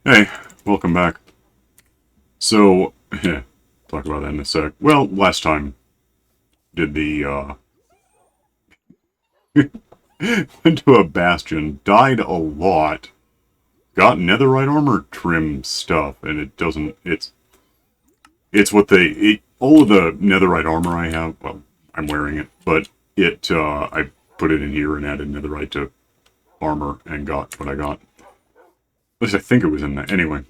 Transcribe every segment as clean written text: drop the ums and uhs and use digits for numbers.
Hey, welcome back. So, talk about that in a sec. Well, last time did the, went to a bastion, died a lot, got netherite armor trim stuff, and it doesn't, it's what all of the netherite armor I have, well, I'm wearing it, but I put it in here and added netherite to armor and got what I got. At least I think it was in that. Anyway,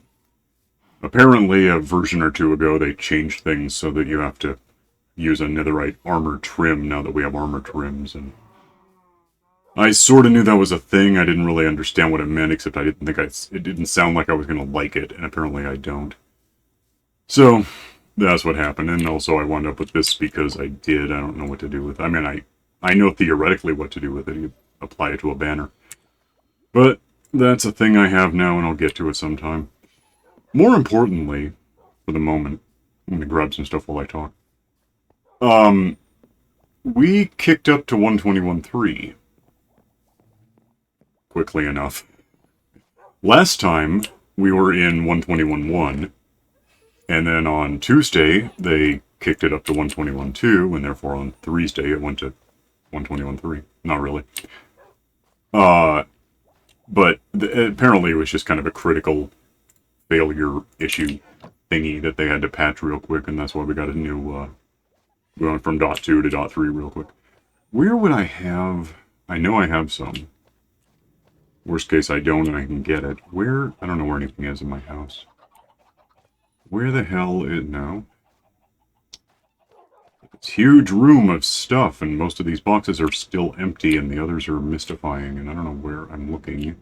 apparently a version or two ago they changed things so that you have to use a netherite armor trim now that we have armor trims, and I sort of knew that was a thing. I didn't really understand what it meant, except I didn't think it didn't sound like I was going to like it, and apparently I don't. So, that's what happened, and also I wound up with this because I don't know what to do with it. I mean, I know theoretically what to do with it. You apply it to a banner. But that's a thing I have now, and I'll get to it sometime. More importantly, for the moment, I'm going to grab some stuff while I talk. We kicked up to 121.3 quickly enough. Last time, we were in 121.1, and then on Tuesday, they kicked it up to 121.2, and therefore on Thursday, it went to 121.3. Not really. But apparently it was just kind of a critical failure issue thingy that they had to patch real quick, and that's why we got a new, going from .2 to .3 real quick. Where would I have... I know I have some. Worst case, I don't, and I can get it. Where? I don't know where anything is in my house. Where the hell is... No. It's a huge room of stuff, and most of these boxes are still empty, and the others are mystifying, and I don't know where I'm looking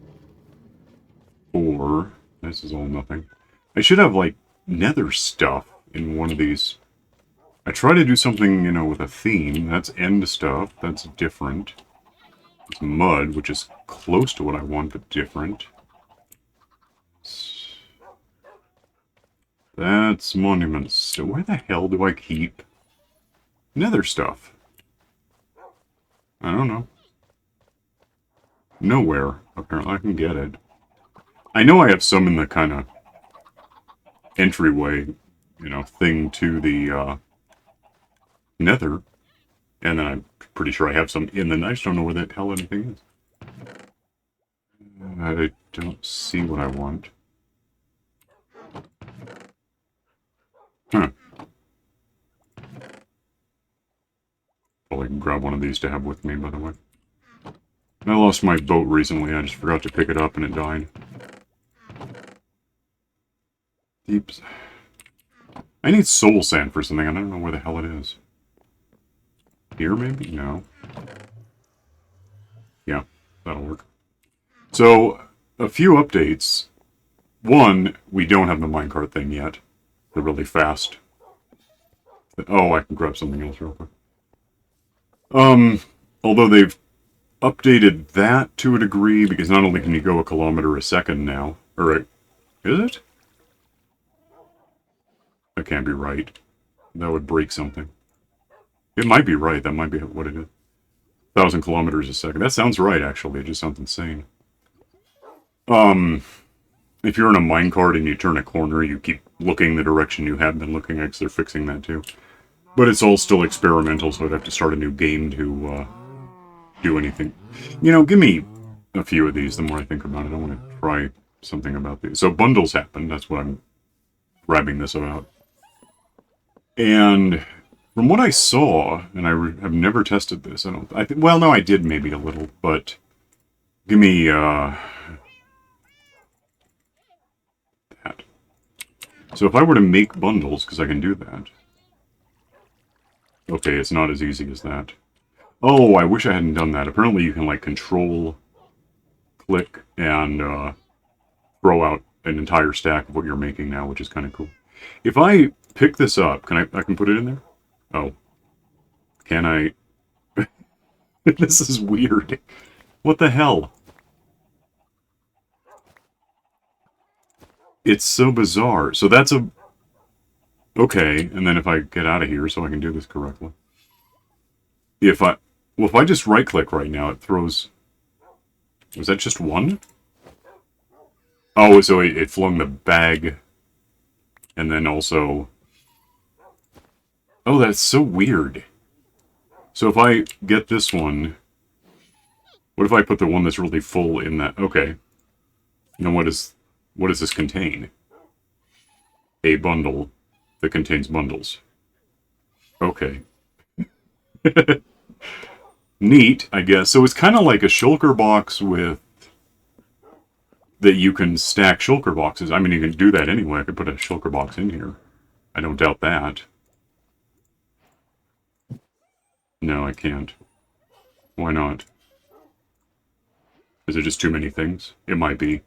for. This is all nothing. I should have, like, nether stuff in one of these. I try to do something, with a theme. That's end stuff. That's different. It's mud, which is close to what I want, but different. That's monuments. So where the hell do I keep nether stuff? I don't know. Nowhere, apparently. I can get it. I know I have some in the kind of entryway, thing to the nether. And then I'm pretty sure I have some in the... I just don't know where the hell anything is. I don't see what I want. Huh. Probably can grab one of these to have with me, by the way. I lost my boat recently. I just forgot to pick it up and it died. Deeps. I need soul sand for something. I don't know where the hell it is. Here, maybe? No. Yeah, that'll work. So, a few updates. One, we don't have the minecart thing yet. They're really fast. Oh, I can grab something else real quick. Although they've updated that to a degree, because not only can you go a kilometer a second now, is it? That can't be right. That would break something. It might be right. That might be what it is. 1,000 kilometers a second. That sounds right, actually. It just sounds insane. If you're in a minecart and you turn a corner, you keep looking the direction you have been looking at, because they're fixing that too. But it's all still experimental, so I'd have to start a new game to do anything. Give me a few of these the more I think about it. I want to try something about these. So bundles happened. That's what I'm grabbing this about. And from what I saw, and I have never tested this, well, no, I did maybe a little, but give me, that. So if I were to make bundles, because I can do that. Okay, it's not as easy as that. Oh, I wish I hadn't done that. Apparently you can, like, control, click, and throw out an entire stack of what you're making now, which is kind of cool. If I pick this up, I can put it in there? Oh. Can I? This is weird. What the hell? It's so bizarre. So that's a... Okay, and then if I get out of here so I can do this correctly. If I just right-click right now, it throws... Was that just one? Oh, so it flung the bag, and then also... Oh, that's so weird. So if I get this one... What if I put the one that's really full in that? Okay. Now what does this contain? A bundle that contains bundles. Okay. Neat, I guess. So it's kind of like a shulker box with... that you can stack shulker boxes. I mean, you can do that anyway. I could put a shulker box in here. I don't doubt that. No, I can't. Why not? Is it just too many things? It might be.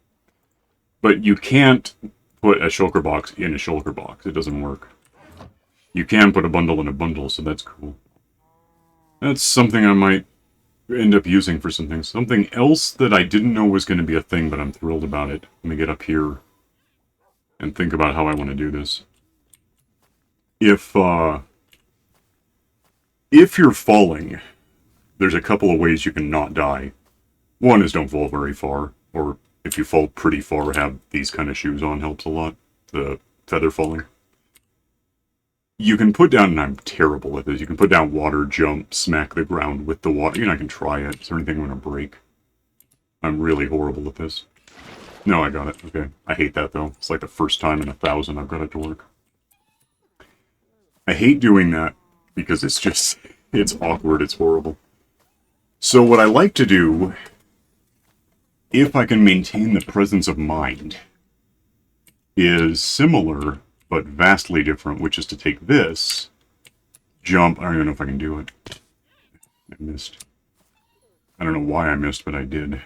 But you can't put a shulker box in a shulker box. It doesn't work. You can put a bundle in a bundle, so that's cool. That's something I might end up using for something. Something else that I didn't know was going to be a thing, but I'm thrilled about it. Let me get up here and think about how I want to do this. If you're falling, there's a couple of ways you can not die. One is don't fall very far, or if you fall pretty far, have these kind of shoes on helps a lot. The feather falling. You can put down, and I'm terrible at this, you can put down water, jump, smack the ground with the water. You know, I can try it. Is there anything I'm going to break? I'm really horrible at this. No, I got it. Okay. I hate that, though. It's like the first time in 1,000 I've got it to work. I hate doing that because it's just, it's awkward, it's horrible. So what I like to do, if I can maintain the presence of mind, is similar but vastly different, which is to take this, jump, I don't even know if I can do it. I missed. I don't know why I missed, but I did.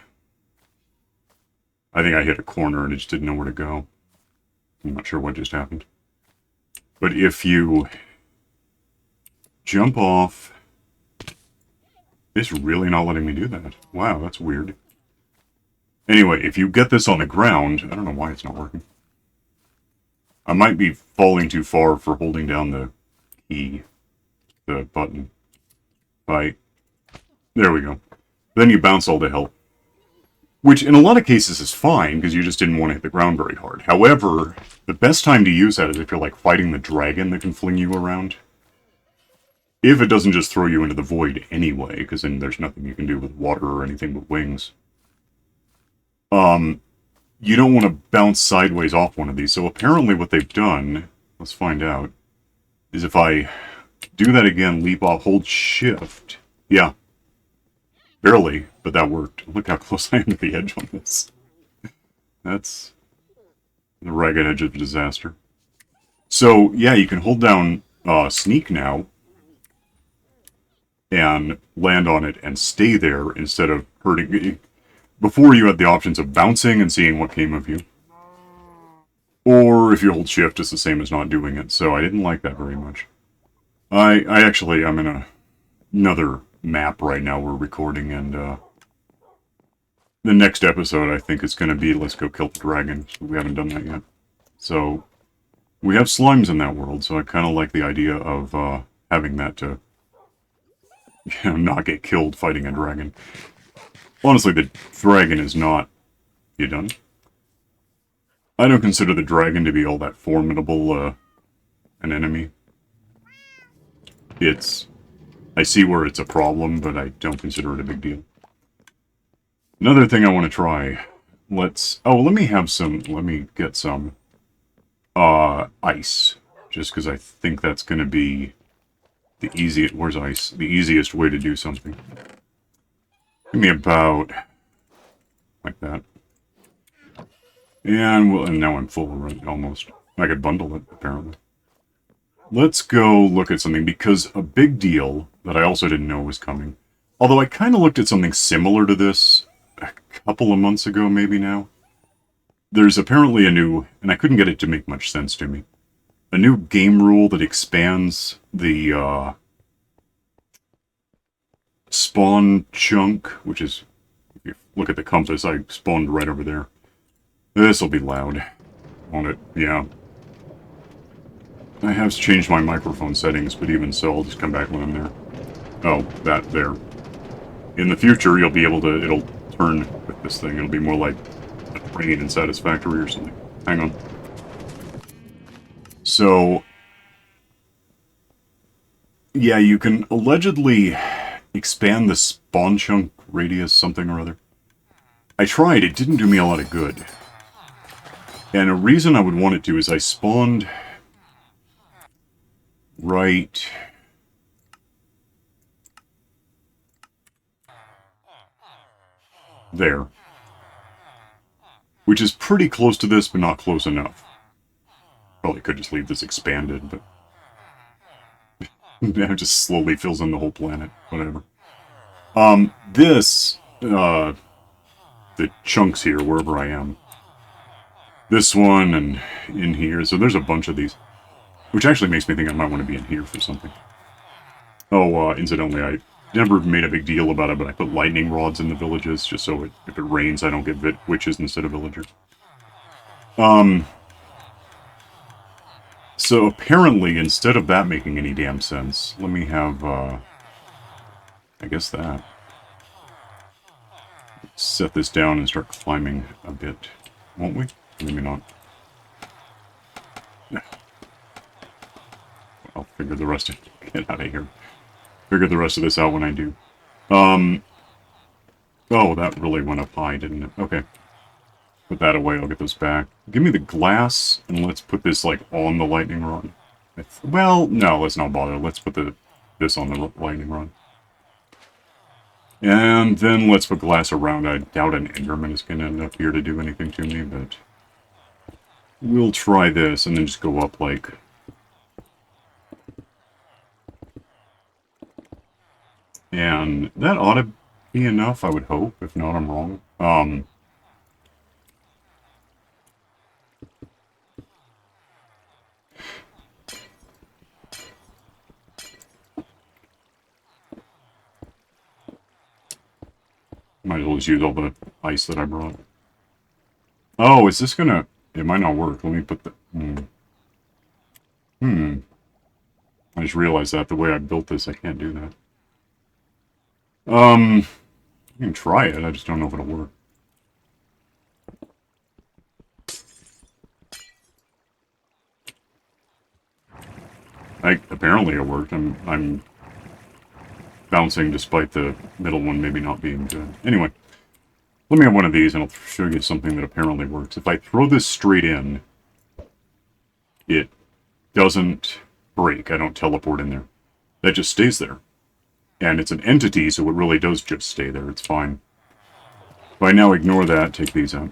I think I hit a corner and I just didn't know where to go. I'm not sure what just happened. But if you jump off... It's really not letting me do that. Wow, that's weird. Anyway, if you get this on the ground... I don't know why it's not working. I might be falling too far for holding down the key, the button. There we go. Then you bounce all to hell. Which in a lot of cases is fine, because you just didn't want to hit the ground very hard. However, the best time to use that is if you're like fighting the dragon that can fling you around. If it doesn't just throw you into the void anyway, because then there's nothing you can do with water or anything but wings. You don't want to bounce sideways off one of these. So apparently what they've done, let's find out, is if I do that again, leap off, hold shift. Yeah. Barely, but that worked. Look how close I am to the edge on this. That's the ragged edge of disaster. So, yeah, you can hold down sneak now and land on it and stay there instead of hurting. Before you had the options of bouncing and seeing what came of you. Or if you hold shift, it's the same as not doing it. So I didn't like that very much. I'm in another map right now we're recording, and the next episode I think is going to be Let's Go Kill the Dragon. We haven't done that yet. So we have slimes in that world, so I kind of like the idea of having that to not get killed fighting a dragon. Honestly, the dragon is not... You done? I don't consider the dragon to be all that formidable an enemy. I see where it's a problem, but I don't consider it a big deal. Another thing I want to try. Let me get some ice. Just because I think that's going to be the easiest... Where's ice? The easiest way to do something. Give me about like that. And now I'm full, right? Almost. I could bundle it, apparently. Let's go look at something, because a big deal that I also didn't know was coming. Although I kind of looked at something similar to this a couple of months ago, maybe now. There's apparently a new, and I couldn't get it to make much sense to me, a new game rule that expands the spawn chunk, which is, if you look at the compass, I spawned right over there. This'll be loud, won't it? Yeah. I have changed my microphone settings, but even so, I'll just come back when I'm there. Oh, that there. In the future, you'll be able to, it'll turn with this thing. It'll be more like a humane and satisfactory or something. Hang on. So, yeah, you can allegedly expand the spawn chunk radius something or other. I tried, it didn't do me a lot of good. And a reason I would want it to is I spawned right there. Which is pretty close to this, but not close enough. Probably could just leave this expanded, but... it just slowly fills in the whole planet. Whatever. The chunks here, wherever I am. This one, and in here. So there's a bunch of these. Which actually makes me think I might want to be in here for something. Oh, incidentally, I never made a big deal about it, but I put lightning rods in the villages, just so if it rains, I don't get witches instead of villagers. So apparently, instead of that making any damn sense, let me have, I guess that. Set this down and start climbing a bit, won't we? Maybe not. I'll figure the rest of it. Get out of here. Figure the rest of this out when I do. Oh, that really went up high, didn't it? Okay. Put that away, I'll get those back. Give me the glass, and let's put this, like, on the lightning rod. Well, no, let's not bother. Let's put this on the lightning rod. And then let's put glass around. I doubt an Enderman is going to end up here to do anything to me, but... we'll try this, and then just go up, like... and that ought to be enough, I would hope. If not, I'm wrong. Might as well just use all the ice that I brought. Oh, is this gonna... it might not work. Let me put the... I just realized that the way I built this, I can't do that. You can try it, I just don't know if it'll work. Apparently it worked. I'm bouncing despite the middle one maybe not being good. Anyway, let me have one of these and I'll show you something that apparently works. If I throw this straight in, it doesn't break. I don't teleport in there. That just stays there. And it's an entity, so it really does just stay there. It's fine. If I now ignore that, take these out.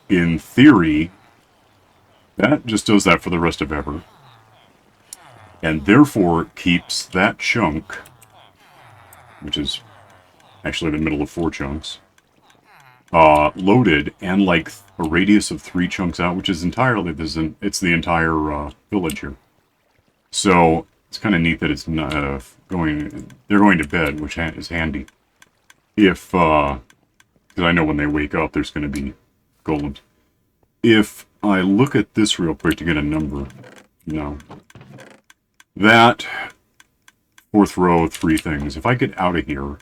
In theory, that just does that for the rest of ever. And therefore keeps that chunk, which is actually the middle of 4 chunks, loaded, and like a radius of 3 chunks out, which is entirely, it's the entire village here. So it's kind of neat that it's not they're going to bed, which is handy. If, because I know when they wake up, there's going to be golems. If I look at this real quick to get a number, no. That, 4th row, 3 things. If I get out of here,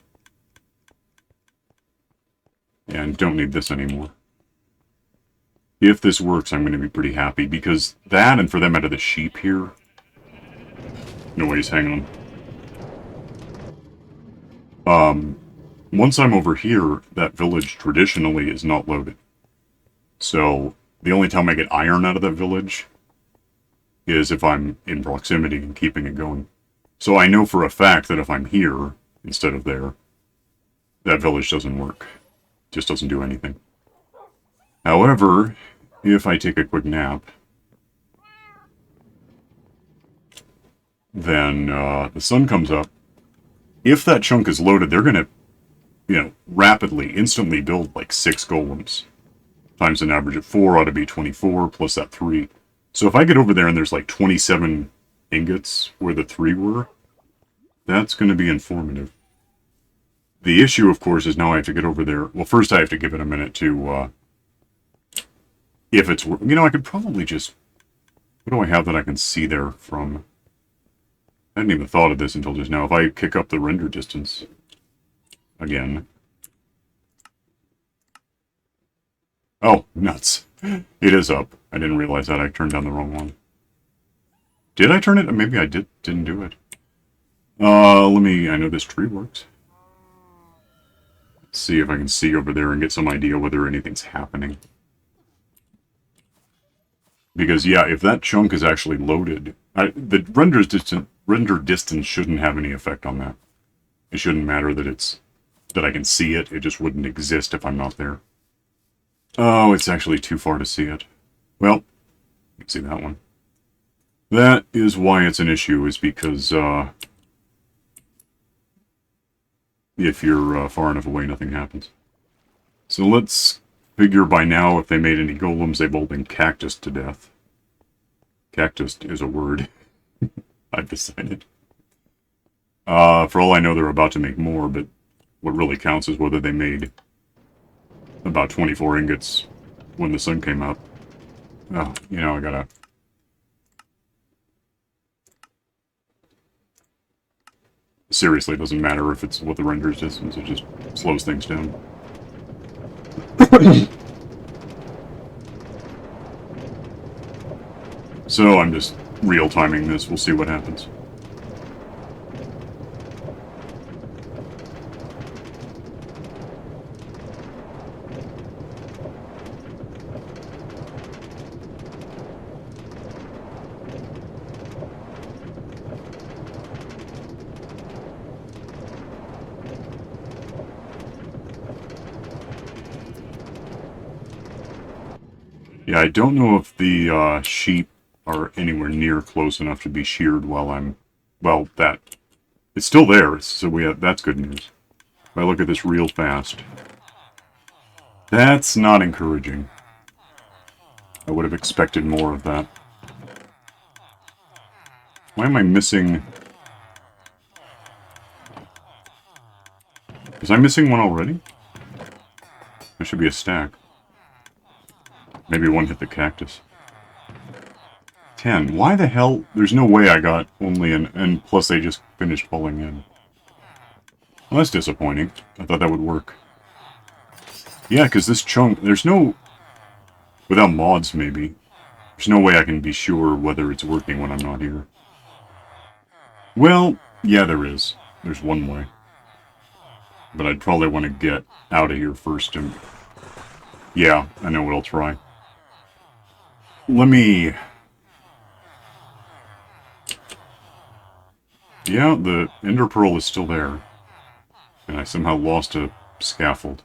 and don't need this anymore, if this works, I'm going to be pretty happy, because that, and for that matter, the sheep here, noise, hang on. Once I'm over here, that village traditionally is not loaded. So, the only time I get iron out of that village is if I'm in proximity and keeping it going. So I know for a fact that if I'm here, instead of there, that village doesn't work. It just doesn't do anything. However, if I take a quick nap, then the sun comes up. If that chunk is loaded, they're going to, rapidly, instantly build like 6 golems. Times an average of 4 ought to be 24, plus that 3. So if I get over there and there's like 27 ingots where the 3 were, that's going to be informative. The issue, of course, is now I have to get over there. Well, first I have to give it a minute to, if it's, I could probably just, what do I have that I can see there from? I hadn't even thought of this until just now. If I kick up the render distance again, Oh, nuts. It is up. I didn't realize that. I turned down the wrong one. Did I turn it? Maybe I didn't do it. Let me... I know this tree works. Let's see if I can see over there and get some idea whether anything's happening. Because, yeah, if that chunk is actually loaded... the render distance shouldn't have any effect on that. It shouldn't matter that I can see it. It just wouldn't exist if I'm not there. Oh, it's actually too far to see it. Well, you can see that one. That is why it's an issue, is because if you're far enough away, nothing happens. So let's figure by now if they made any golems, they've all been cactused to death. Cactus is a word. I've decided. For all I know, they're about to make more, but what really counts is whether they made about 24 ingots when the sun came up. Oh, you know, I gotta... Seriously, it doesn't matter if it's what the render distance, it just slows things down. So I'm just real-timing this, we'll see what happens. Yeah, I don't know if the sheep are anywhere near close enough to be sheared while I'm... Well, that... It's still there, so that's good news. If I look at this real fast... That's not encouraging. I would have expected more of that. Why am I missing... Was I missing one already? There should be a stack. Maybe one hit the cactus. 10. Why the hell? There's no way I got only an... And plus they just finished falling in. Well, that's disappointing. I thought that would work. Yeah, because this chunk... There's no... Without mods, maybe. There's no way I can be sure whether it's working when I'm not here. Well, yeah, there is. There's one way. But I'd probably want to get out of here first and... Yeah, I know what I'll try. Let me... Yeah, the Ender Pearl is still there. And I somehow lost a scaffold.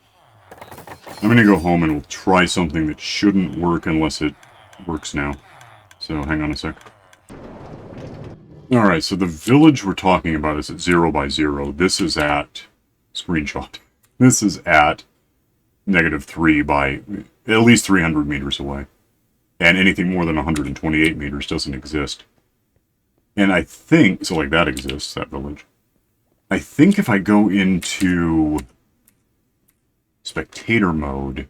I'm gonna go home and we'll try something that shouldn't work unless it works now. So, hang on a sec. Alright, so the village we're talking about is at 0 by 0. This is at... Screenshot. This is at -3 by at least 300 meters away. And anything more than 128 meters doesn't exist. And I think... So, like, that exists, that village. I think if I go into spectator mode,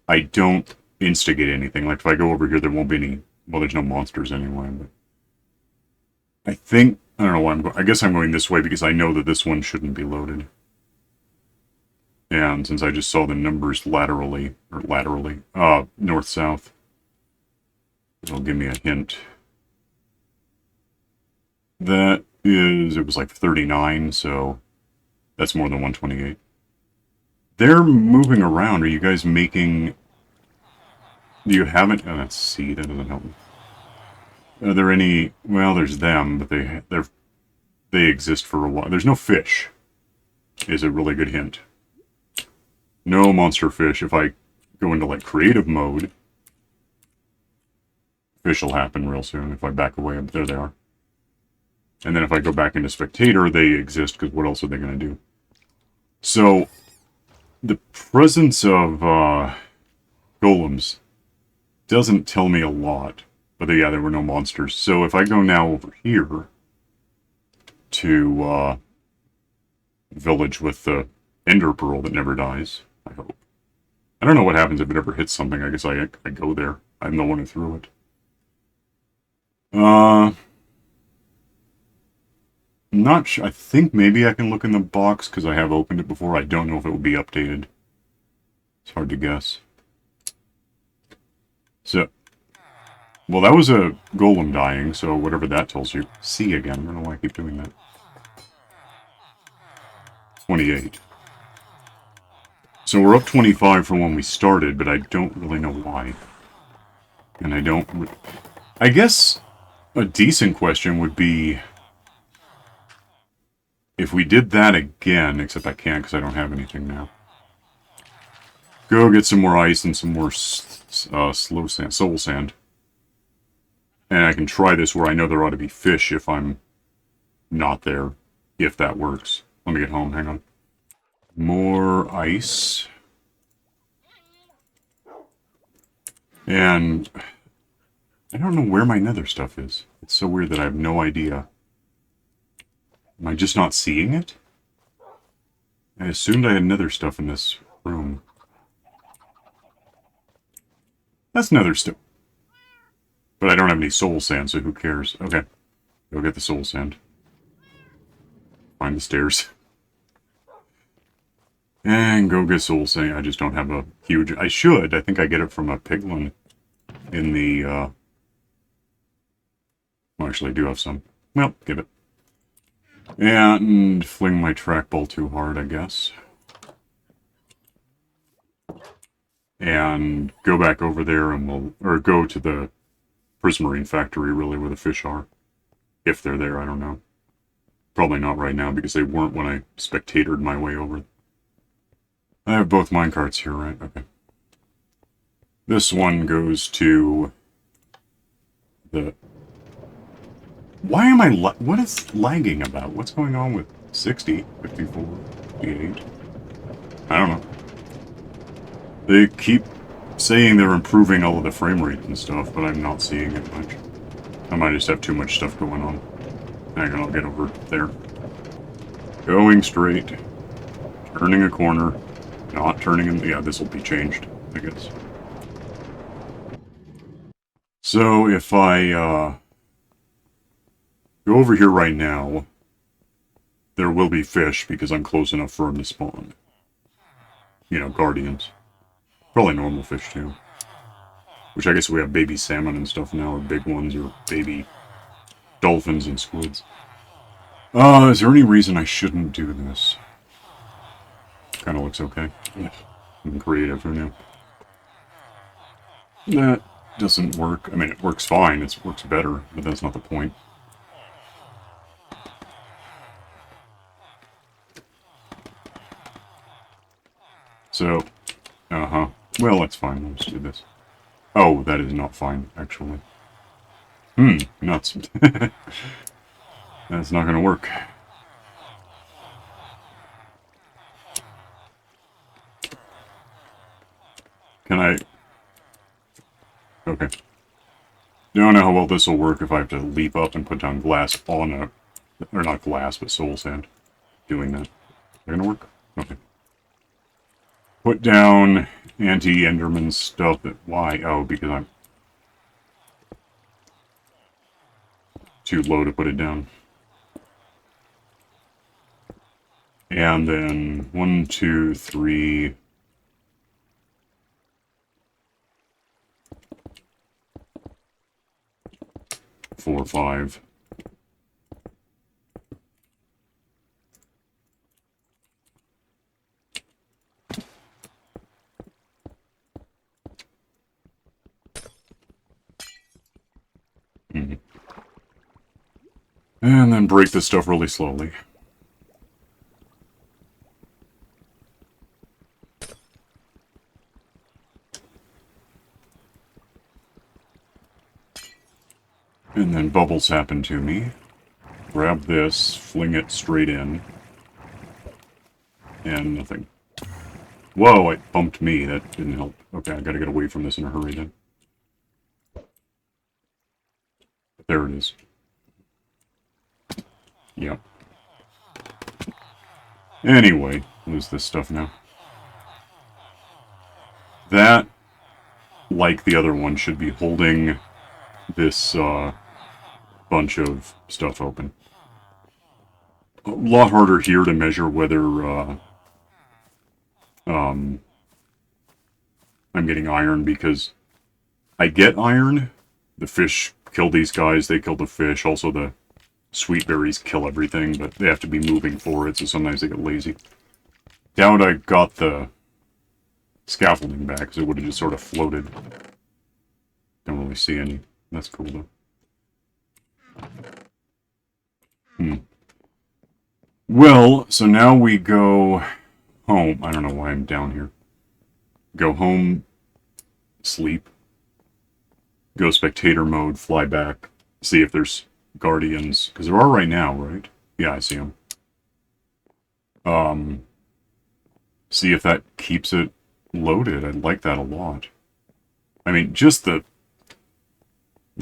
I don't instigate anything. Like, if I go over here, there won't be any... Well, there's no monsters anyway, but... I think... I don't know why I'm going... I guess I'm going this way because I know that this one shouldn't be loaded. And since I just saw the numbers laterally, north-south, it'll give me a hint. That is... It was like 39, so that's more than 128. They're moving around. Are you guys making... Do you have it? Oh, let's see. That doesn't help me. Are there any... Well, there's them, but they exist for a while. There's no fish. Is a really good hint. No monster fish. If I go into, like, creative mode, fish will happen real soon. If I back away, there they are. And then if I go back into spectator, they exist, because what else are they going to do? So, the presence of golems doesn't tell me a lot. But yeah, there were no monsters. So if I go now over here to village with the Ender Pearl that never dies, I hope. I don't know what happens if it ever hits something. I guess I go there. I'm the one who threw it. Not sure. I think maybe I can look in the box because I have opened it before. I don't know if it will be updated. It's hard to guess. So, well, that was a golem dying, so whatever that tells you. C again. I don't know why I keep doing that. 28. So we're up 25 from when we started, but I don't really know why. And I don't... I guess a decent question would be... if we did that again, except I can't because I don't have anything now. Go get some more ice and some more slow sand, soul sand. And I can try this where I know there ought to be fish if I'm not there, if that works. Let me get home, hang on. More ice. And I don't know where my nether stuff is. It's so weird that I have no idea. Am I just not seeing it? I assumed I had nether stuff in this room. That's nether stuff. But I don't have any soul sand, so who cares? Okay. Go get the soul sand. Find the stairs. And go get soul sand. I just don't have a huge... I should. I think I get it from a piglin in the... Well, actually, I do have some. Well, give it. And fling my trackball too hard, I guess. And go back over there and we'll... or go to the prismarine factory, really, where the fish are. If they're there, I don't know. Probably not right now, because they weren't when I spectatored my way over. I have both minecarts here, right? Okay. This one goes to... the... Why am I... what is lagging about? What's going on with 60, 54, 58? I don't know. They keep saying they're improving all of the frame rate and stuff, but I'm not seeing it much. I might just have too much stuff going on. Hang on, I'll get over there. Going straight. Turning a corner. Not turning in... yeah, this will be changed, I guess. So, if I, go over here right now, there will be fish, because I'm close enough for them to spawn. You know, guardians. Probably normal fish, too. Which I guess we have baby salmon and stuff now, or big ones, or baby dolphins and squids. Is there any reason I shouldn't do this? Kind of looks okay. Yeah. I'm creative, who knew? That doesn't work. I mean, it works fine, it works better, but that's not the point. So, well, that's fine, let's do this. Oh, that is not fine, actually. Nuts. That's not gonna work. Can I... okay. Don't know how well this will work if I have to leap up and put down glass on a... or not glass, but soul sand. Doing that. Is that gonna work? Okay. Put down anti-Enderman stuff. Why? Oh, because I'm too low to put it down. And then 1, 2, 3... 4, 5. And then break this stuff really slowly. And then bubbles happen to me. Grab this, fling it straight in. And nothing. Whoa, it bumped me. That didn't help. Okay, I gotta get away from this in a hurry then. There it is. Yep. Anyway, lose this stuff now. That, like the other one, should be holding this bunch of stuff open. A lot harder here to measure whether I'm getting iron, because I get iron. The fish kill these guys, they kill the fish. Also the sweet berries kill everything, but they have to be moving for it, so sometimes they get lazy. Doubt I got the scaffolding back, because it would have just sort of floated. Don't really see any. That's cool, though. Well, so now we go home. I don't know why I'm down here. Go home, sleep, go spectator mode, fly back, see if there's guardians, because there are right now, right? Yeah, I see them. See if that keeps it loaded. I'd like that a lot. I mean, just the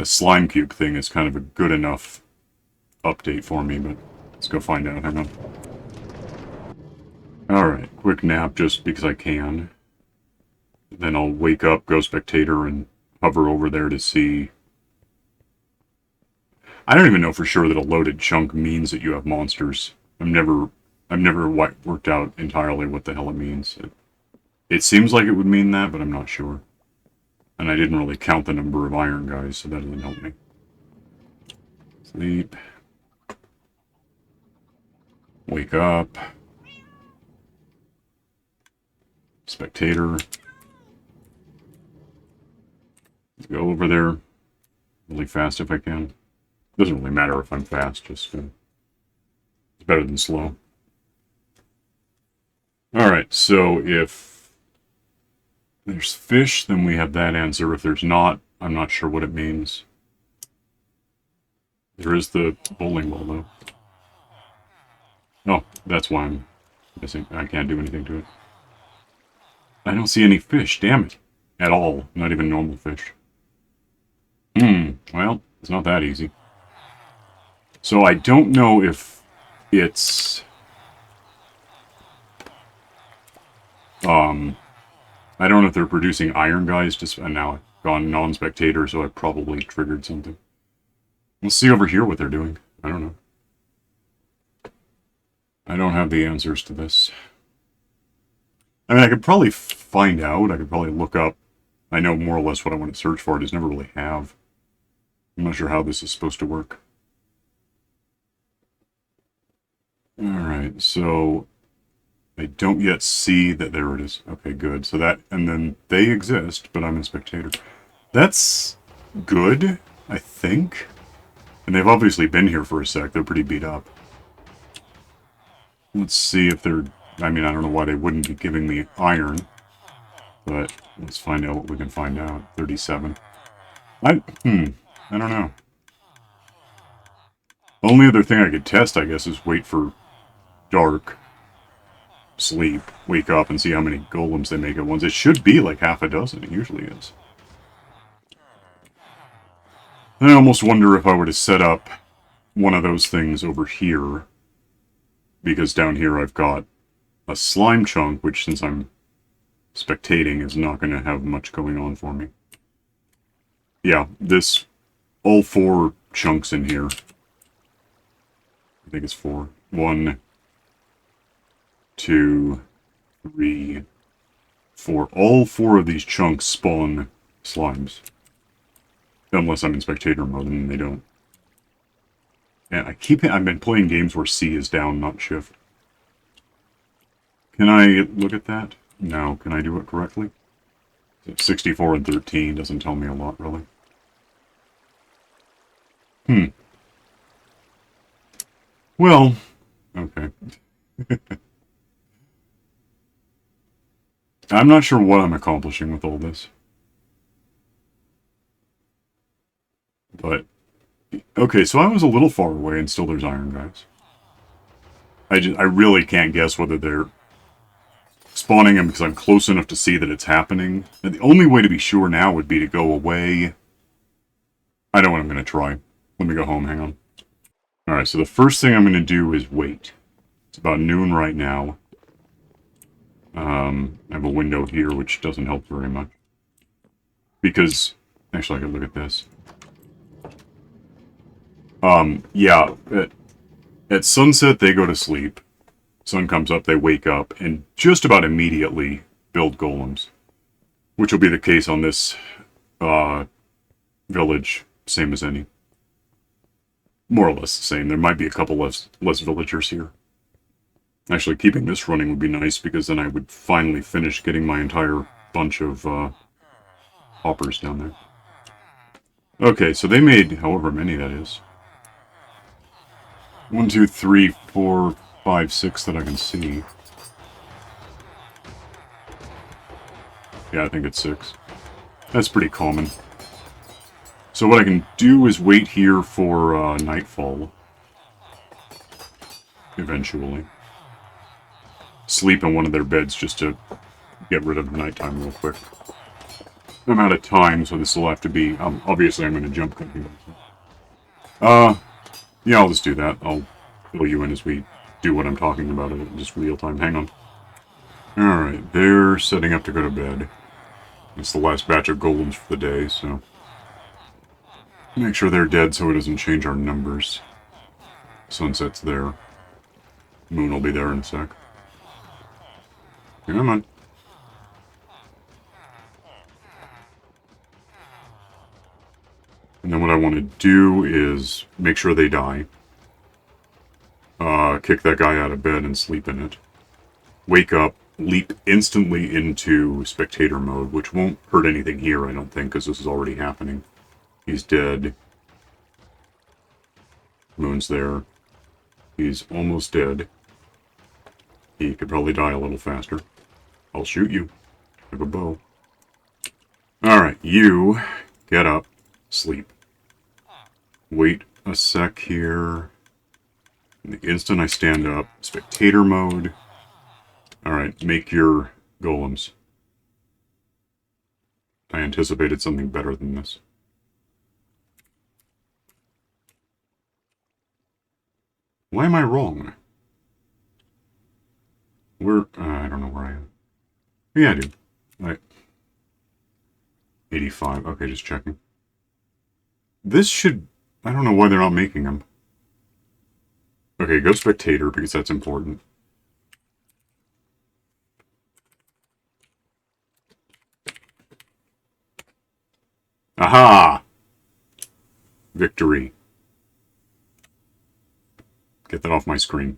slime cube thing is kind of a good enough update for me, but let's go find out. Hang on. Alright, quick nap just because I can. Then I'll wake up, go spectator, and hover over there to see. I don't even know for sure that a loaded chunk means that you have monsters. I've never worked out entirely what the hell it means. It seems like it would mean that, but I'm not sure. And I didn't really count the number of iron guys, so that doesn't help me. Sleep. Wake up. Spectator. Go over there really fast if I can. Doesn't really matter if I'm fast, just it's better than slow. Alright, so if there's fish, then we have that answer. If there's not, I'm not sure what it means. There is the bowling ball, though. Oh, that's why I'm missing. I can't do anything to it. I don't see any fish, damn it. At all. Not even normal fish. Well, it's not that easy. So I don't know if it's... I don't know if they're producing iron guys, just and now I've gone non-spectator, so I probably triggered something. We'll see over here what they're doing. I don't know. I don't have the answers to this. I mean, I could probably find out. I could probably look up. I know more or less what I want to search for. I just never really have. I'm not sure how this is supposed to work. Alright, so I don't yet see that. There it is. Okay, good. So that, and then they exist, but I'm in spectator. That's good, I think. And they've obviously been here for a sec. They're pretty beat up. Let's see if they're... I mean, I don't know why they wouldn't be giving me iron. But let's find out what we can find out. 37. I don't know. Only other thing I could test, I guess, is wait for dark, sleep, wake up, and see how many golems they make at once. It should be like half a dozen. It usually is. I almost wonder if I were to set up one of those things over here, because down here I've got a slime chunk, which since I'm spectating is not going to have much going on for me. Yeah, all 4 chunks in here. I think it's 4. 1, 2, 3, 4. All 4 of these chunks spawn slimes. Unless I'm in spectator mode, and they don't. And I've been playing games where C is down, not shift. Can I look at that? No. Can I do it correctly? 64 and 13 doesn't tell me a lot, really. Well, okay. I'm not sure what I'm accomplishing with all this. But, okay, so I was a little far away and still there's iron guys. I really can't guess whether they're spawning them because I'm close enough to see that it's happening. And the only way to be sure now would be to go away. I know what I'm going to try. Let me go home, hang on. Alright, so the first thing I'm going to do is wait. It's about noon right now. I have a window here, which doesn't help very much. Because, actually I could look at this. Yeah, at sunset they go to sleep. Sun comes up, they wake up, and just about immediately build golems. Which will be the case on this village, same as any. More or less the same. There might be a couple less villagers here. Actually, keeping this running would be nice, because then I would finally finish getting my entire bunch of hoppers down there. Okay, so they made however many that is. 1, 2, 3, 4, 5, 6 that I can see. Yeah, I think it's 6. That's pretty common. So what I can do is wait here for nightfall. Eventually. Sleep in one of their beds just to get rid of the nighttime real quick. I'm out of time, so this will have to be... obviously, I'm going to jump cut here. Yeah, I'll just do that. I'll fill you in as we do what I'm talking about in just real time. Hang on. Alright, they're setting up to go to bed. It's the last batch of golems for the day, so... make sure they're dead so it doesn't change our numbers. Sunset's there. Moon will be there in a sec. Come on. And then what I want to do is make sure they die. Kick that guy out of bed and sleep in it. Wake up, leap instantly into spectator mode, which won't hurt anything here, I don't think, because this is already happening. He's dead. Moon's there. He's almost dead. He could probably die a little faster. I'll shoot you. I have a bow. Alright, you get up, sleep. Wait a sec here. And the instant I stand up, spectator mode. Alright, make your golems. I anticipated something better than this. Why am I wrong? I don't know where I am. Yeah, I do. Right. 85. Okay, just checking. This should... I don't know why they're not making them. Okay, go spectator, because that's important. Aha! Victory. Get that off my screen.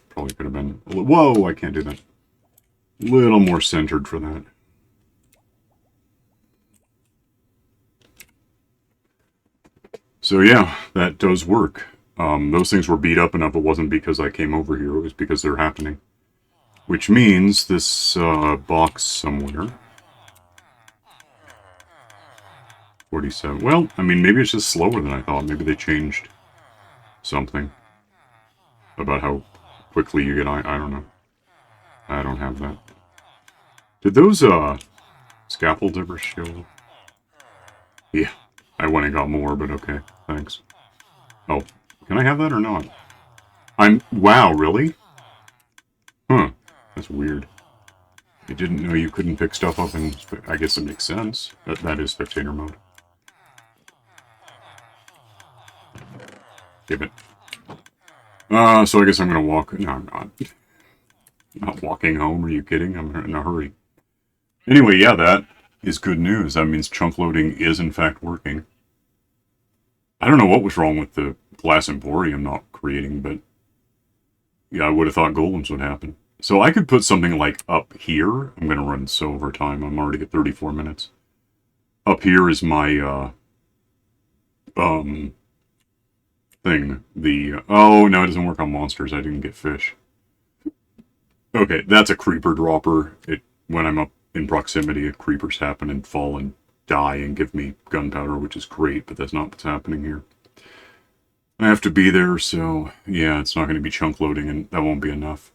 Probably could have been... Whoa, I can't do that. A little more centered for that. So yeah, that does work. Those things were beat up enough. It wasn't because I came over here. It was because they're happening. Which means this box somewhere... 47. Well, I mean, maybe it's just slower than I thought. Maybe they changed something about how quickly you get... I don't know. I don't have that. Did those scaffolds ever show? Yeah, I went and got more, but okay, thanks. Oh, can I have that or not? Wow, really? Huh, that's weird. I didn't know you couldn't pick stuff up in... I guess it makes sense. That is spectator mode. Give it. So I guess I'm gonna walk... No, I'm not. Not walking home, are you kidding? I'm in a hurry. Anyway, yeah, that is good news. That means chunk loading is in fact working. I don't know what was wrong with the glass emporium not creating, but... yeah, I would have thought golems would happen. So I could put something like up here. I'm gonna run so over time. I'm already at 34 minutes. Up here is my, thing. Oh, no, it doesn't work on monsters. I didn't get fish. Okay, that's a creeper dropper. When I'm up in proximity, creepers happen and fall and die and give me gunpowder, which is great, but that's not what's happening here. I have to be there, so yeah, it's not going to be chunk loading, and that won't be enough.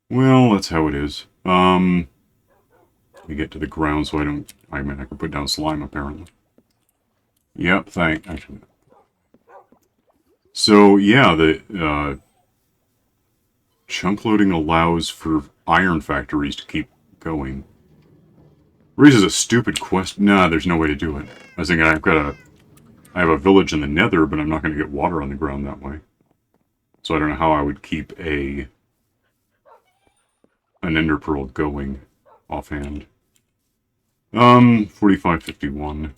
Well, that's how it is. We get to the ground, so I can put down slime, apparently. Yep, actually. So, yeah, the chunk loading allows for iron factories to keep going. Raises a stupid question. Nah, there's no way to do it. I was thinking I have a village in the nether, but I'm not going to get water on the ground that way. So I don't know how I would keep a an ender pearl going offhand. 4551.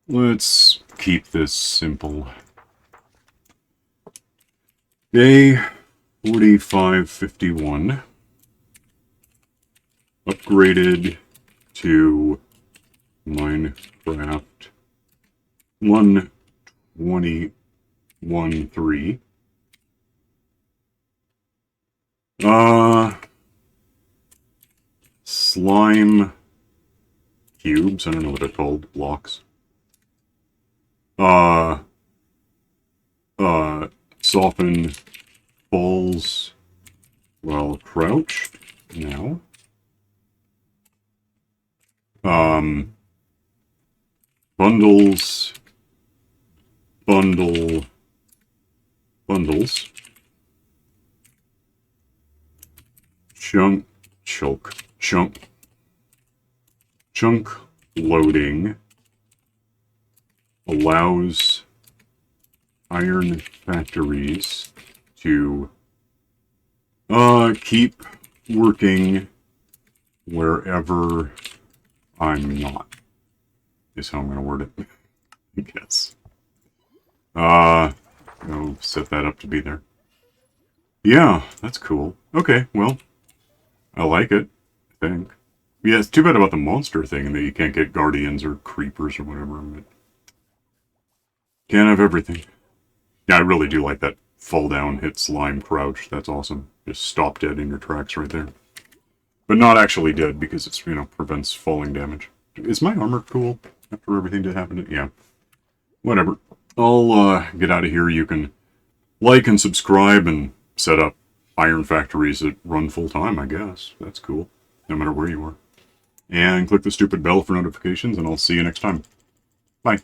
Let's keep this simple. Day 4551. Upgraded to Minecraft 1.21.3. Slime cubes, I don't know what they're called, blocks. Soften falls while crouched now. Bundles, bundles. Chunk loading allows iron factories to keep working wherever I'm not, is how I'm going to word it, I guess. I'll set that up to be there. Yeah, that's cool. Okay, well, I like it, I think. Yeah, it's too bad about the monster thing that you can't get guardians or creepers or whatever. But can't have everything. Yeah, I really do like that fall down, hit slime, crouch. That's awesome. Just stop dead in your tracks right there. But not actually dead because it's, prevents falling damage. Is my armor cool after everything that happened? Yeah. Whatever. I'll get out of here. You can like and subscribe and set up iron factories that run full time, I guess. That's cool. No matter where you are. And click the stupid bell for notifications, and I'll see you next time. Bye.